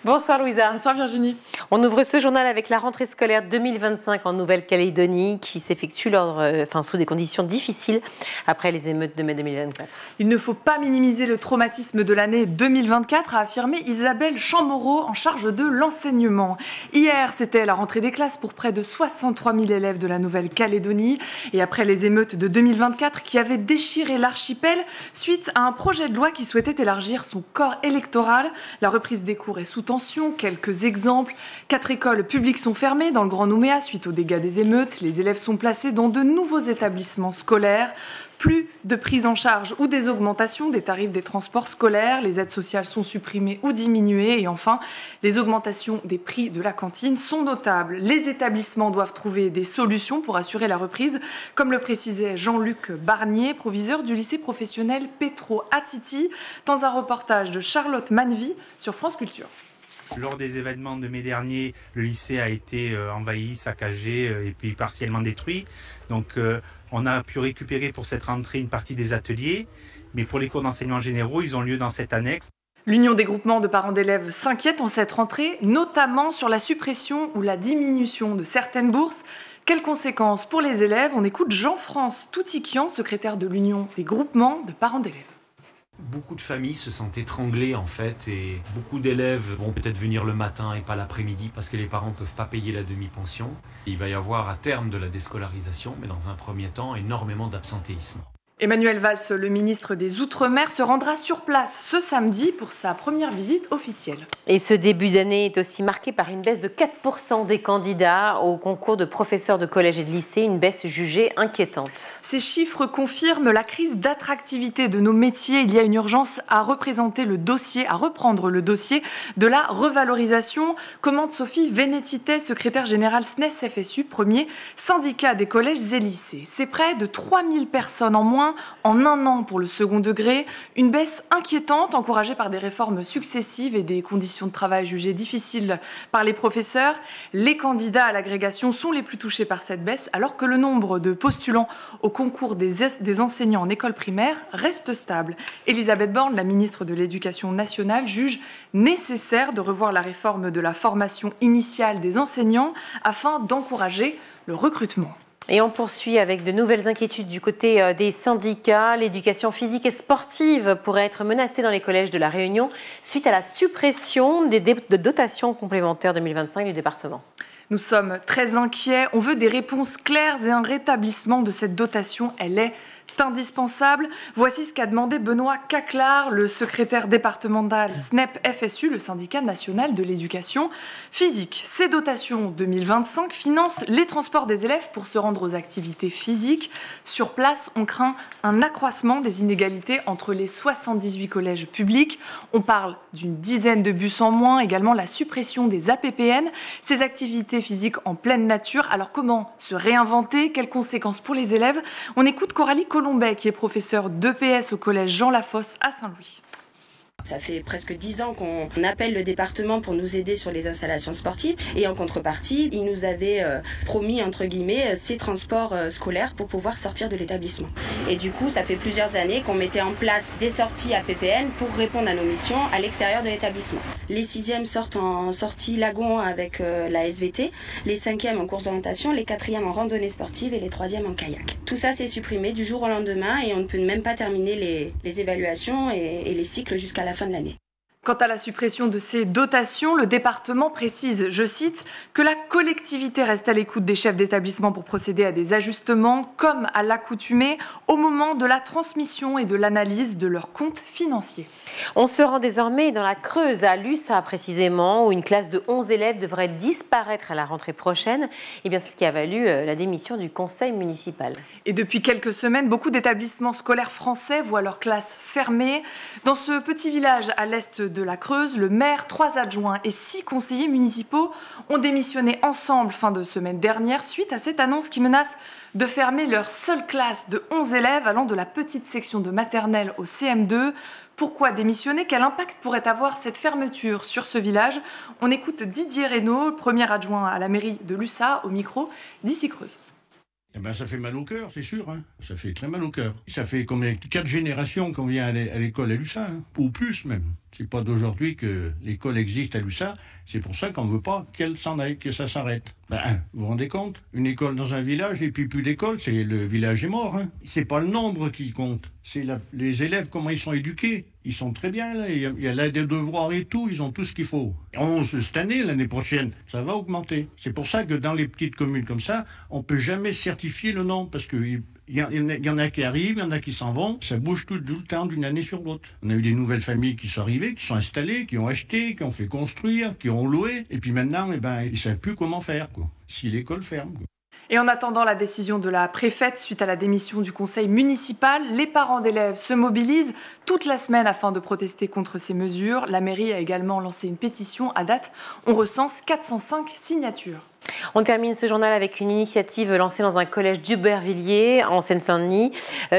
Bonsoir Louisa. Bonsoir Virginie. On ouvre ce journal avec la rentrée scolaire 2025 en Nouvelle-Calédonie qui s'effectue sous des conditions difficiles après les émeutes de mai 2024. Il ne faut pas minimiser le traumatisme de l'année 2024, a affirmé Isabelle Chamorro en charge de l'enseignement. Hier, c'était la rentrée des classes pour près de 63 000 élèves de la Nouvelle-Calédonie. Et après les émeutes de 2024 qui avaient déchiré l'archipel, suite à un projet de loi qui souhaitait élargir son corps électoral, la reprise des cours est sous tension. Quelques exemples. 4 écoles publiques sont fermées dans le Grand Nouméa suite aux dégâts des émeutes. Les élèves sont placés dans de nouveaux établissements scolaires. Plus de prise en charge ou des augmentations des tarifs des transports scolaires. Les aides sociales sont supprimées ou diminuées. Et enfin, les augmentations des prix de la cantine sont notables. Les établissements doivent trouver des solutions pour assurer la reprise, comme le précisait Jean-Luc Barnier, proviseur du lycée professionnel Petro Atiti, dans un reportage de Charlotte Manvy sur France Culture. Lors des événements de mai dernier, le lycée a été envahi, saccagé et puis partiellement détruit. Donc on a pu récupérer pour cette rentrée une partie des ateliers, mais pour les cours d'enseignement généraux, ils ont lieu dans cette annexe. L'Union des groupements de parents d'élèves s'inquiète en cette rentrée, notamment sur la suppression ou la diminution de certaines bourses. Quelles conséquences pour les élèves? On écoute Jean-France Toutiquian, secrétaire de l'Union des groupements de parents d'élèves. Beaucoup de familles se sentent étranglées en fait et beaucoup d'élèves vont peut-être venir le matin et pas l'après-midi parce que les parents ne peuvent pas payer la demi-pension. Il va y avoir à terme de la déscolarisation, mais dans un premier temps, énormément d'absentéisme. Emmanuel Valls, le ministre des Outre-mer, se rendra sur place ce samedi pour sa première visite officielle. Et ce début d'année est aussi marqué par une baisse de 4% des candidats au concours de professeurs de collège et de lycée, une baisse jugée inquiétante. Ces chiffres confirment la crise d'attractivité de nos métiers. Il y a une urgence à reprendre le dossier de la revalorisation, commente Sophie Vénétité, secrétaire générale SNES FSU, premier syndicat des collèges et lycées. C'est près de 3000 personnes en moins en un an pour le second degré, une baisse inquiétante encouragée par des réformes successives et des conditions de travail jugées difficiles par les professeurs. Les candidats à l'agrégation sont les plus touchés par cette baisse, alors que le nombre de postulants au concours des enseignants en école primaire reste stable. Elisabeth Borne, la ministre de l'Éducation nationale, juge nécessaire de revoir la réforme de la formation initiale des enseignants afin d'encourager le recrutement. Et on poursuit avec de nouvelles inquiétudes du côté des syndicats. L'éducation physique et sportive pourrait être menacée dans les collèges de La Réunion suite à la suppression des dotations complémentaires 2025 du département. Nous sommes très inquiets. On veut des réponses claires et un rétablissement de cette dotation. Elle est indispensable. Voici ce qu'a demandé Benoît Caclar, le secrétaire départemental SNEP FSU, le syndicat national de l'éducation physique. Ces dotations 2025 financent les transports des élèves pour se rendre aux activités physiques. Sur place, on craint un accroissement des inégalités entre les 78 collèges publics. On parle d'une dizaine de bus en moins, également la suppression des APPN, ces activités physiques en pleine nature. Alors comment se réinventer? Quelles conséquences pour les élèves? On écoute Coralie Colombet, qui est professeure d'EPS au collège Jean Lafosse à Saint-Louis. Ça fait presque 10 ans qu'on appelle le département pour nous aider sur les installations sportives et en contrepartie, il nous avait promis, entre guillemets, ces transports scolaires pour pouvoir sortir de l'établissement. Et du coup, ça fait plusieurs années qu'on mettait en place des sorties à PPN pour répondre à nos missions à l'extérieur de l'établissement. Les 6e sortent en sortie lagon avec la SVT, les 5e en course d'orientation, les 4e en randonnée sportive et les 3e en kayak. Tout ça, c'est supprimé du jour au lendemain et on ne peut même pas terminer les évaluations et les cycles jusqu'à la fin de l'année. Quant à la suppression de ces dotations, le département précise, je cite, que la collectivité reste à l'écoute des chefs d'établissement pour procéder à des ajustements, comme à l'accoutumée, au moment de la transmission et de l'analyse de leurs comptes financiers. On se rend désormais dans la Creuse, à Lussat précisément, où une classe de 11 élèves devrait disparaître à la rentrée prochaine. Et bien, ce qui a valu la démission du conseil municipal. Et depuis quelques semaines, beaucoup d'établissements scolaires français voient leurs classes fermées. Dans ce petit village à l'est de la Creuse, le maire, 3 adjoints et 6 conseillers municipaux ont démissionné ensemble fin de semaine dernière suite à cette annonce qui menace de fermer leur seule classe de 11 élèves allant de la petite section de maternelle au CM2. Pourquoi démissionner? Quel impact pourrait avoir cette fermeture sur ce village? On écoute Didier Reynaud, premier adjoint à la mairie de Lussat, au micro d'Ici Creuse. Eh ben, ça fait mal au cœur, c'est sûr. Hein. Ça fait très mal au cœur. Ça fait combien 4 générations qu'on vient à l'école à Lussat, hein, ou plus même. C'est pas d'aujourd'hui que l'école existe à Lussat. C'est pour ça qu'on ne veut pas qu'elle s'en aille, que ça s'arrête. Vous vous rendez compte? Une école dans un village et puis plus d'école, c'est le village est mort. Hein. C'est pas le nombre qui compte. C'est les élèves, comment ils sont éduqués. Ils sont très bien, là. Il y a là des devoirs et tout. Ils ont tout ce qu'il faut. 11 cette année, l'année prochaine, ça va augmenter. C'est pour ça que dans les petites communes comme ça, on peut jamais certifier le nombre parce que il y en a qui arrivent, il y en a qui s'en vont. Ça bouge tout le temps d'une année sur l'autre. On a eu des nouvelles familles qui sont arrivées, qui sont installées, qui ont acheté, qui ont fait construire, qui ont loué. Et puis maintenant, ils ne savent plus comment faire, quoi, si l'école ferme. Quoi. Et en attendant la décision de la préfète suite à la démission du conseil municipal, les parents d'élèves se mobilisent toute la semaine afin de protester contre ces mesures. La mairie a également lancé une pétition. À date, on recense 405 signatures. On termine ce journal avec une initiative lancée dans un collège d'Aubervilliers, en Seine-Saint-Denis,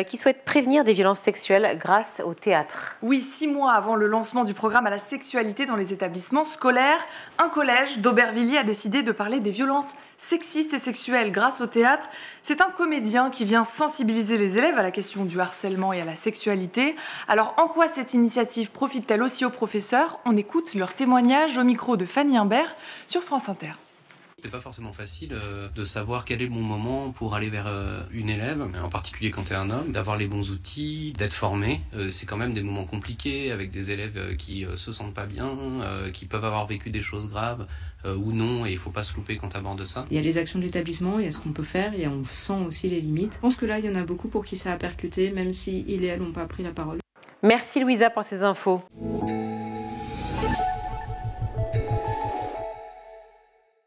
qui souhaite prévenir des violences sexuelles grâce au théâtre. Oui, 6 mois avant le lancement du programme à la sexualité dans les établissements scolaires, un collège d'Aubervilliers a décidé de parler des violences sexistes et sexuelles grâce au théâtre. C'est un comédien qui vient sensibiliser les élèves à la question du harcèlement et à la sexualité. Alors, en quoi cette initiative profite-t-elle aussi aux professeurs? On écoute leur témoignage au micro de Fanny Imbert sur France Inter. C'est pas forcément facile de savoir quel est le bon moment pour aller vers une élève, en particulier quand tu es un homme, d'avoir les bons outils, d'être formé. C'est quand même des moments compliqués avec des élèves qui se sentent pas bien, qui peuvent avoir vécu des choses graves ou non, et il faut pas se louper quand tu abordes ça. Il y a les actions de l'établissement, il y a ce qu'on peut faire, et on sent aussi les limites. Je pense que là, il y en a beaucoup pour qui ça a percuté, même si il et elle n'ont pas pris la parole. Merci Louisa pour ces infos.